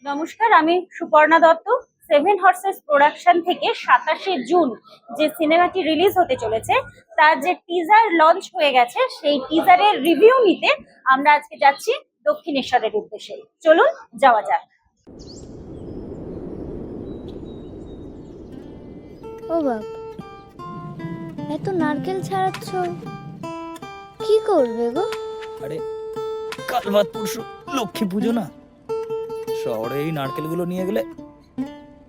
নমস্কার, আমি Suparna Dutta. Seven horse's production থেকে 27শে জুন যে সিনেমাটি রিলিজ হতে চলেছে তার যে টিজার লঞ্চ হয়ে গেছে, সেই টিজারের রিভিউ নিতে আমরা আজকে যাচ্ছি দক্ষিণেশ্বরের উদ্দেশ্যে। চলুন যাওয়া যাক। ও বাপ, এত নারকেল ছাড়াচ্ছ, কি করবে গো? আরে কাল বাদ পরশু লক্ষ্মী পুজো না, শহরে এই নারকেলগুলো নিয়ে গেলে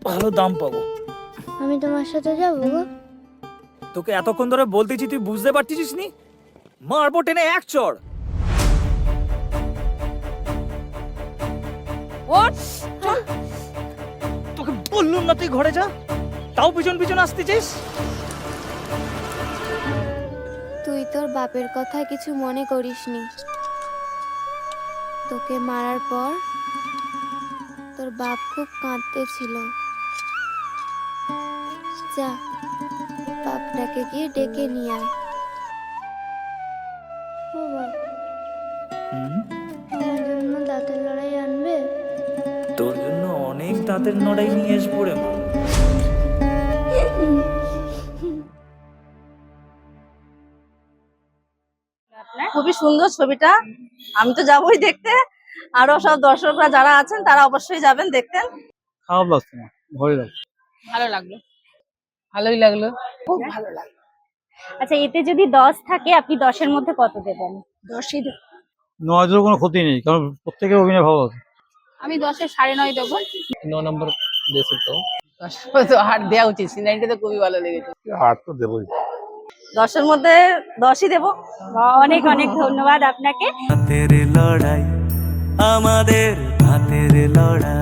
ভালো দাম পাবো। আমি তোমার সাথে যাবো গো। তোকে এতক্ষণ ধরে বলতেছি, তুই বুঝতে পারছিস নি? মারবো টেনে এক চড়। তোকে বললুম না তুই ঘরে যা, তাও পিছন পিছন আসতেছিস। তুই তোর বাপের কথা কিছু মনে করিসনি। তোকে মারার পর তোর বাপ খুব কাঁদতেছিল। যা, বাপটাকে গিয়ে ডেকে নিয়ে আয়। ও বাপ, আমার জন্য দাঁতের লড়াই আনবে? তোর জন্য অনেক দাঁতের নড়াই নিয়ে আসবো রে মা। খুবই সুন্দর ছবিটা, আমি তো যাবোই দেখতে। আরো সব দর্শকরা যারা আছেন তারা অবশ্যই যাবেন দেখতে। খারাপ লাগছে না, ভালোই লাগছে। ভালো লাগলো, ভালোই লাগলো, খুব ভালো লাগলো। আচ্ছা, এতে যদি 10 থাকে আপনি 10-এর মধ্যে কত দেবেন? 10ই দেব। 9 কোনো ক্ষতি নেই, কারণ প্রত্যেকের অভিনয় ভালো আছে। আমি 10-এ 9.5 দেবো। 9 নম্বর দিয়েছি তো। 10 তো হার দেওয়া উচিত, সিনারিটা তো খুবই ভালো লেগেছে। 8 তো দেবই। 10-এর মধ্যে 10ই দেব। অনেক অনেক ধন্যবাদ আপনাকে। হাতের লড়াই, আমাদের হাতের লড়াই।